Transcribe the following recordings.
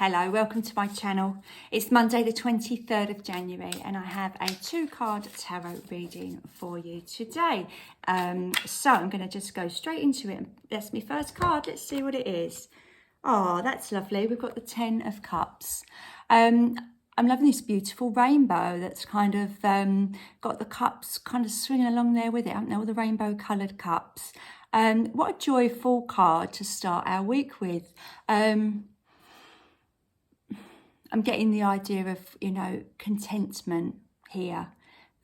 Hello, welcome to my channel. It's Monday the 23rd of January and I have a 2-card tarot reading for you today. So I'm going to just go straight into it. That's my first card. Let's see what it is. Oh, that's lovely. We've got the 10 of Cups. I'm loving this beautiful rainbow that's kind of got the cups kind of swinging along there with it, haven't they? All the rainbow coloured cups. What a joyful card to start our week with. I'm getting the idea of, contentment here.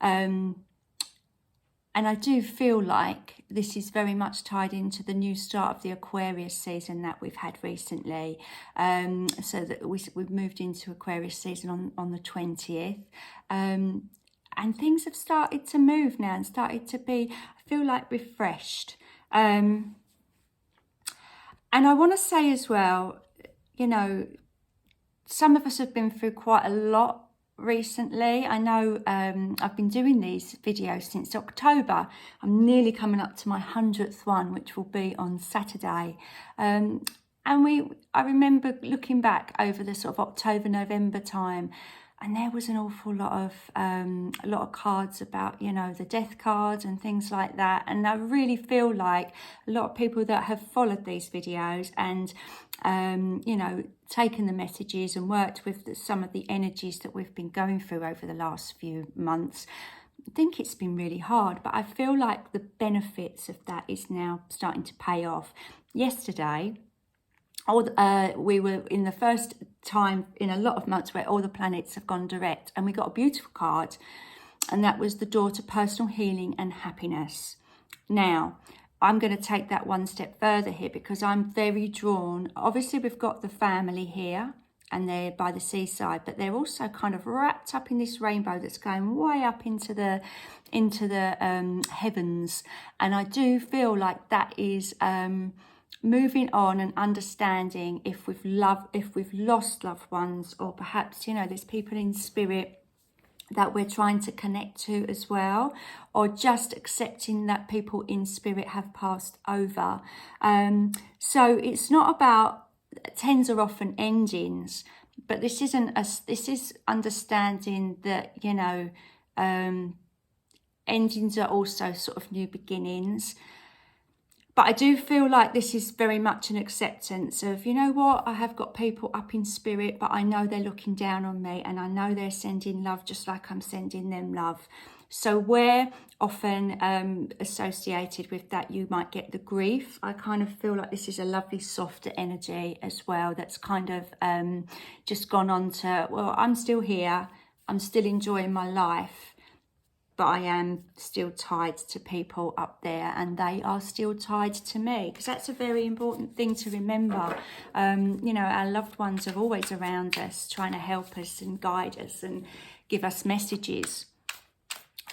And I do feel like this is very much tied into the new start of the Aquarius season that we've had recently. So that we've moved into Aquarius season on the 20th. And things have started to move now and started to be, I feel like, refreshed. And I want to say as well, some of us have been through quite a lot recently. I know I've been doing these videos since October. I'm nearly coming up to my 100th one, which will be on Saturday. I remember looking back over the sort of October, November time, and there was an awful lot of cards about, the death cards and things like that. And I really feel like a lot of people that have followed these videos and, taken the messages and worked with some of the energies that we've been going through over the last few months, I think it's been really hard. But I feel like the benefits of that is now starting to pay off. Yesterday, we were in the first time in a lot of months where all the planets have gone direct, and we got a beautiful card, and that was the door to personal healing and happiness. Now, I'm going to take that one step further here because I'm very drawn. Obviously, we've got the family here and they're by the seaside, but they're also kind of wrapped up in this rainbow that's going way up into the heavens. And I do feel like that is moving on and understanding if we've lost loved ones, or perhaps, there's people in spirit that we're trying to connect to as well, or just accepting that people in spirit have passed over. So it's not about, tens are often endings, but this is understanding that, endings are also sort of new beginnings. But I do feel like this is very much an acceptance of, I have got people up in spirit, but I know they're looking down on me and I know they're sending love just like I'm sending them love. So where often associated with that, you might get the grief. I kind of feel like this is a lovely softer energy as well that's kind of just gone on to, well, I'm still here, I'm still enjoying my life, but I am still tied to people up there and they are still tied to me, because that's a very important thing to remember. Our loved ones are always around us, trying to help us and guide us and give us messages.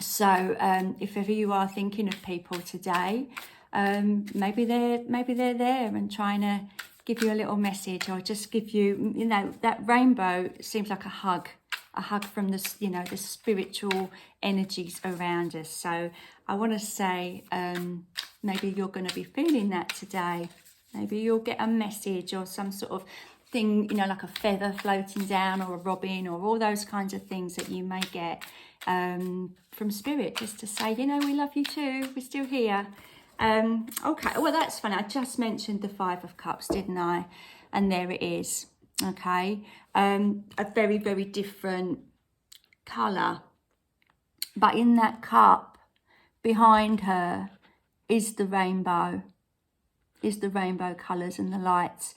So if ever you are thinking of people today, maybe they're there and trying to give you a little message, or just give you, that rainbow seems like a hug from the, the spiritual energies around us. So I want to say, maybe you're going to be feeling that today. Maybe you'll get a message or some sort of thing, like a feather floating down, or a robin, or all those kinds of things that you may get from spirit, just to say, we love you too, we're still here. Okay, well, that's funny. I just mentioned the 5 of Cups, didn't I? And there it is. Okay, a very, very different colour, but in that cup behind her is the rainbow colours and the lights.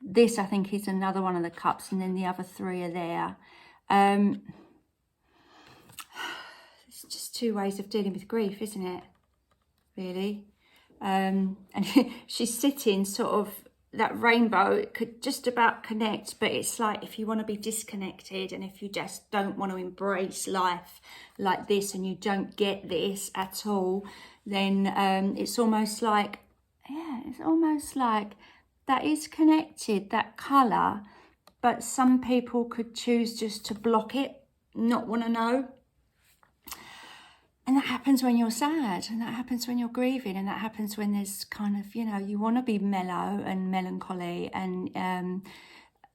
This, I think, is another one of the cups, and then the other 3 are there. It's just 2 ways of dealing with grief, isn't it, really? And she's sitting sort of, that rainbow, it could just about connect, but it's like, if you want to be disconnected and if you just don't want to embrace life like this and you don't get this at all, then it's almost like, that is connected, that colour, but some people could choose just to block it, not want to know. And that happens when you're sad, and that happens when you're grieving, and that happens when there's kind of, you want to be mellow and melancholy and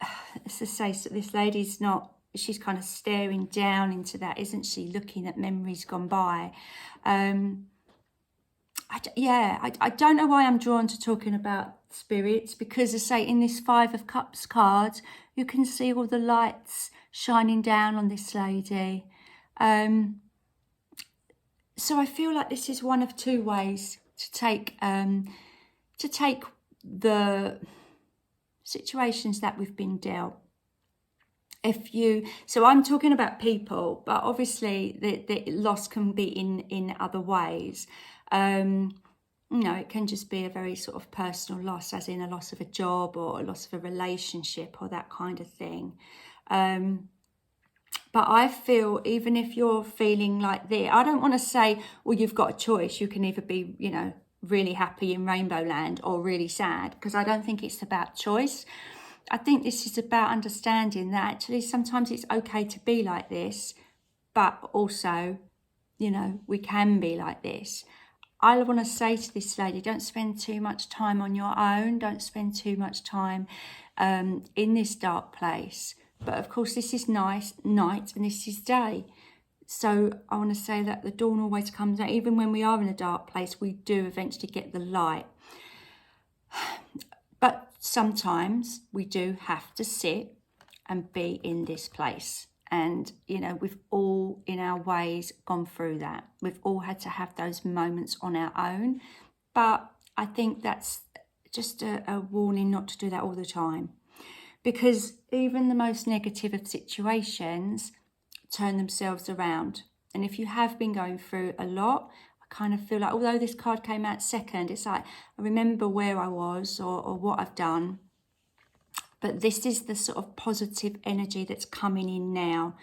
as I say, so this lady's not, she's kind of staring down into that, isn't she? Looking at memories gone by. I don't know why I'm drawn to talking about spirits, because I say in this Five of Cups card, you can see all the lights shining down on this lady. So I feel like this is one of two ways to take the situations that we've been dealt. So I'm talking about people, but obviously the loss can be in other ways. It can just be a very sort of personal loss, as in a loss of a job or a loss of a relationship or that kind of thing. But I feel, even if you're feeling like this, I don't want to say, well, you've got a choice. You can either be, really happy in Rainbow Land or really sad, because I don't think it's about choice. I think this is about understanding that actually sometimes it's okay to be like this, but also, we can be like this. I want to say to this lady, don't spend too much time on your own. Don't spend too much time in this dark place. But of course, this is night and this is day. So I want to say that the dawn always comes out. Even when we are in a dark place, we do eventually get the light. But sometimes we do have to sit and be in this place. And, we've all, in our ways, gone through that. We've all had to have those moments on our own. But I think that's just a warning not to do that all the time. Because even the most negative of situations turn themselves around. And if you have been going through a lot, I kind of feel like, although this card came out second, it's like I remember where I was or what I've done. But this is the sort of positive energy that's coming in now.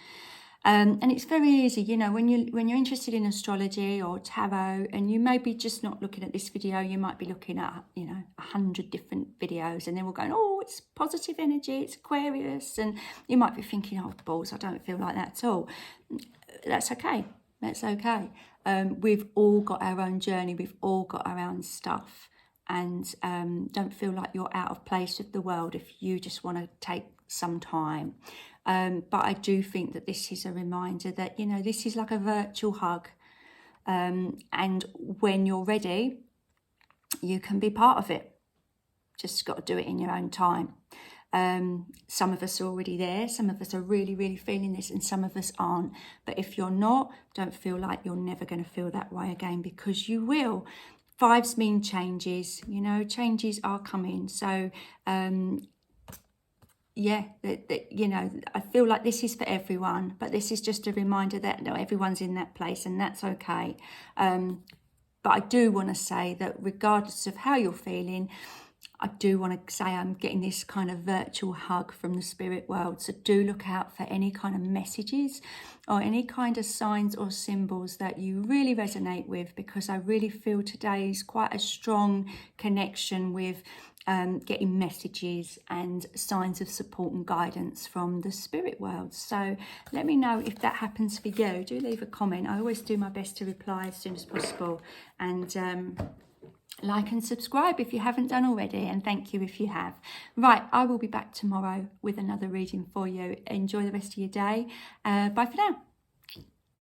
And it's very easy, when you're interested in astrology or tarot, and you may be just not looking at this video, you might be looking at, 100 different videos, and then we're going, oh, it's positive energy, it's Aquarius, and you might be thinking, oh, balls, I don't feel like that at all. That's okay. That's okay. We've all got our own journey. We've all got our own stuff. And don't feel like you're out of place with the world if you just want to take some time. But I do think that this is a reminder that, this is like a virtual hug. And when you're ready, you can be part of it. Just got to do it in your own time. Some of us are already there. Some of us are really, really feeling this, and some of us aren't. But if you're not, don't feel like you're never going to feel that way again, because you will. Fives mean changes, changes are coming. So, I feel like this is for everyone, but this is just a reminder that everyone's in that place, and that's okay. But I do want to say that regardless of how you're feeling, I do want to say I'm getting this kind of virtual hug from the spirit world. So do look out for any kind of messages or any kind of signs or symbols that you really resonate with, because I really feel today is quite a strong connection with getting messages and signs of support and guidance from the spirit world. So let me know if that happens for you. Do leave a comment. I always do my best to reply as soon as possible. And like and subscribe if you haven't done already, and thank you if you have. Right, I will be back tomorrow with another reading for you. Enjoy the rest of your day. Bye for now.